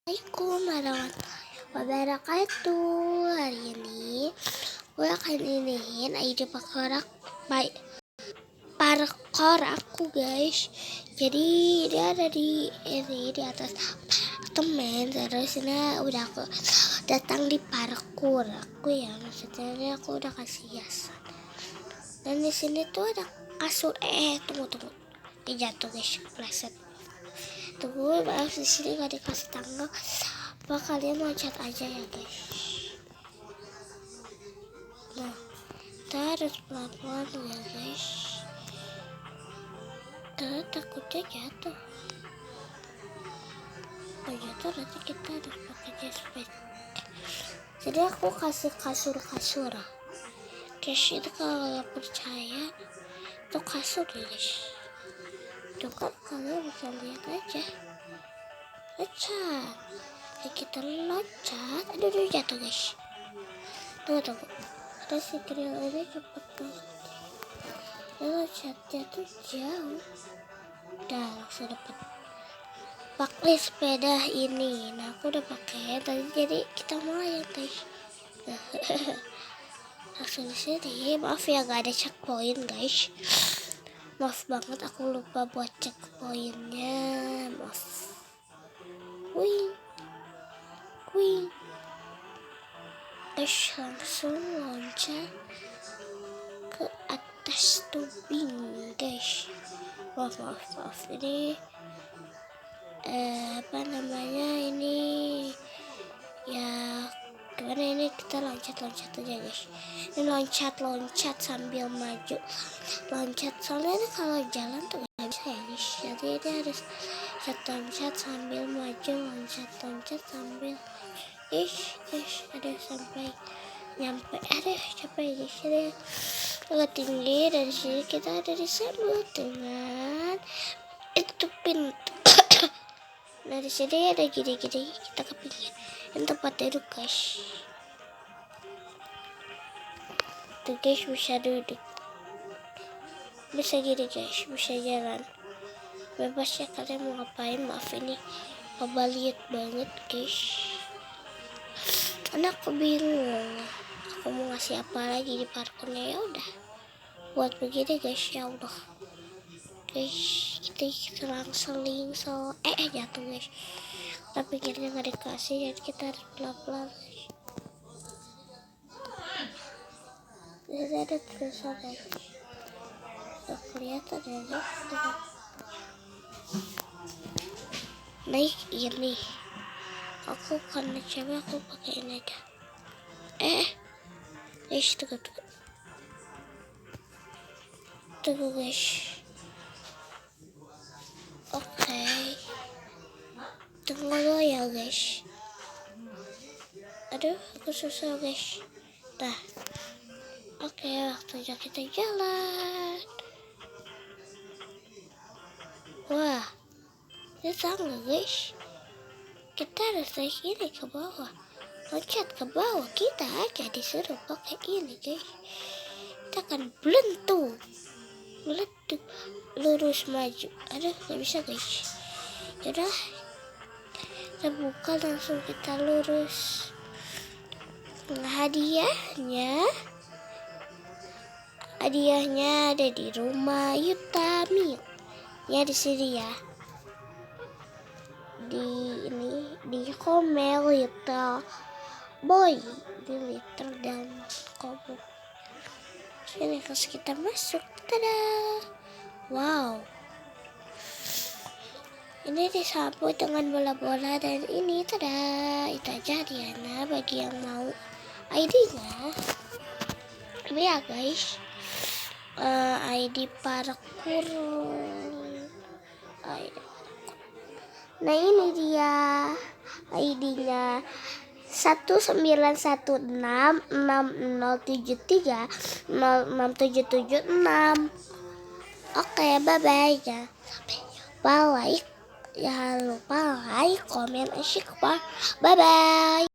Assalamualaikum warahmatullahi wabarakatuh. Hari ini gue akan iniin ide parkour aku guys. Jadi dia ada di atas temen. Terus ini udah aku datang di parkour aku ya, maksudnya aku udah kasih hiasan. Dan di sini tuh ada kasur. Tunggu. Jatuh guys, pleset. Tunggu, maaf di sini gak dikasih tangga. Apa kalian loncat aja ya guys. Nah, kita harus pelan-pelan ya guys. Karena takutnya jatuh. Kalau jatuh nanti kita harus pakai jaspet. Jadi aku kasih kasur. Guys, itu kalau gak percaya itu kasur ya guys. Tuh kan kalian bisa lihat aja. Loncat. Kita loncat. Aduh jatuh guys. Tunggu. Terus si grill ini cepet banget. Loncatnya tuh jauh. Udah langsung dapet. Pakai sepeda ini. Nah aku udah pakai tadi, jadi kita mulai ya guys. Langsung di sini. Maaf ya gak ada checkpoint guys. Maaf banget, aku lupa buat checkpointnya. Maaf. Wih. Terus langsung loncat ke atas tubing guys. Maaf. Ini ini ya gimana, ini kita loncat aja guys. Ini loncat sambil maju. Soalnya ini kalau jalan tuh gak bisa ya guys. Jadi ini harus loncat sambil maju, loncat sambil ada sampai nyampe. Capek di sini agak tinggi. Dari sini kita ada disambut dengan itu pintu. Nah di sini ada gini kita kepingin yang tempat duduk guys. Tuh guys, bisa duduk, bisa gini guys, bisa jalan bebas ya kalian mau ngapain. Maaf ini lihat banget guys. Karena aku bingung aku mau ngasih apa lagi di parkurnya. Ya udah buat begini guys. Ya Allah guys, kita langsung jatuh guys. Tapi pikirnya nggak dikasih, jadi kita harus pelan-pelan guys. Jadi ada tulisan guys, nggak kelihatan ya guys. Naik ini aku karena coba aku pakai ini aja. Guys, tunggu guys. Oke, tunggu dulu ya guys. Aduh, aku susah guys. Nah, oke, waktunya kita jalan. Wah, ini tangga guys. Kita harus naik ini ke bawah, loncat ke bawah. Kita aja disuruh pakai ini guys. Kita akan belentuk lurus maju. Aduh, gak bisa guys. Yaudah, kita buka langsung, kita lurus. Hadiahnya ada di rumah Yutami ya, di sini ya, di Komel Little Boy, di Little dan Komel. Sini terus kita masuk. Tada, wow, ini disambut dengan bola-bola dan ini tada. Itu aja Diana bagi yang mau ID-nya. Ini ya guys, ID parkour. Nah ini dia ID-nya 19166073067776. Oke, bye-bye ya. Jangan lupa like, comment, and share. Bye-bye.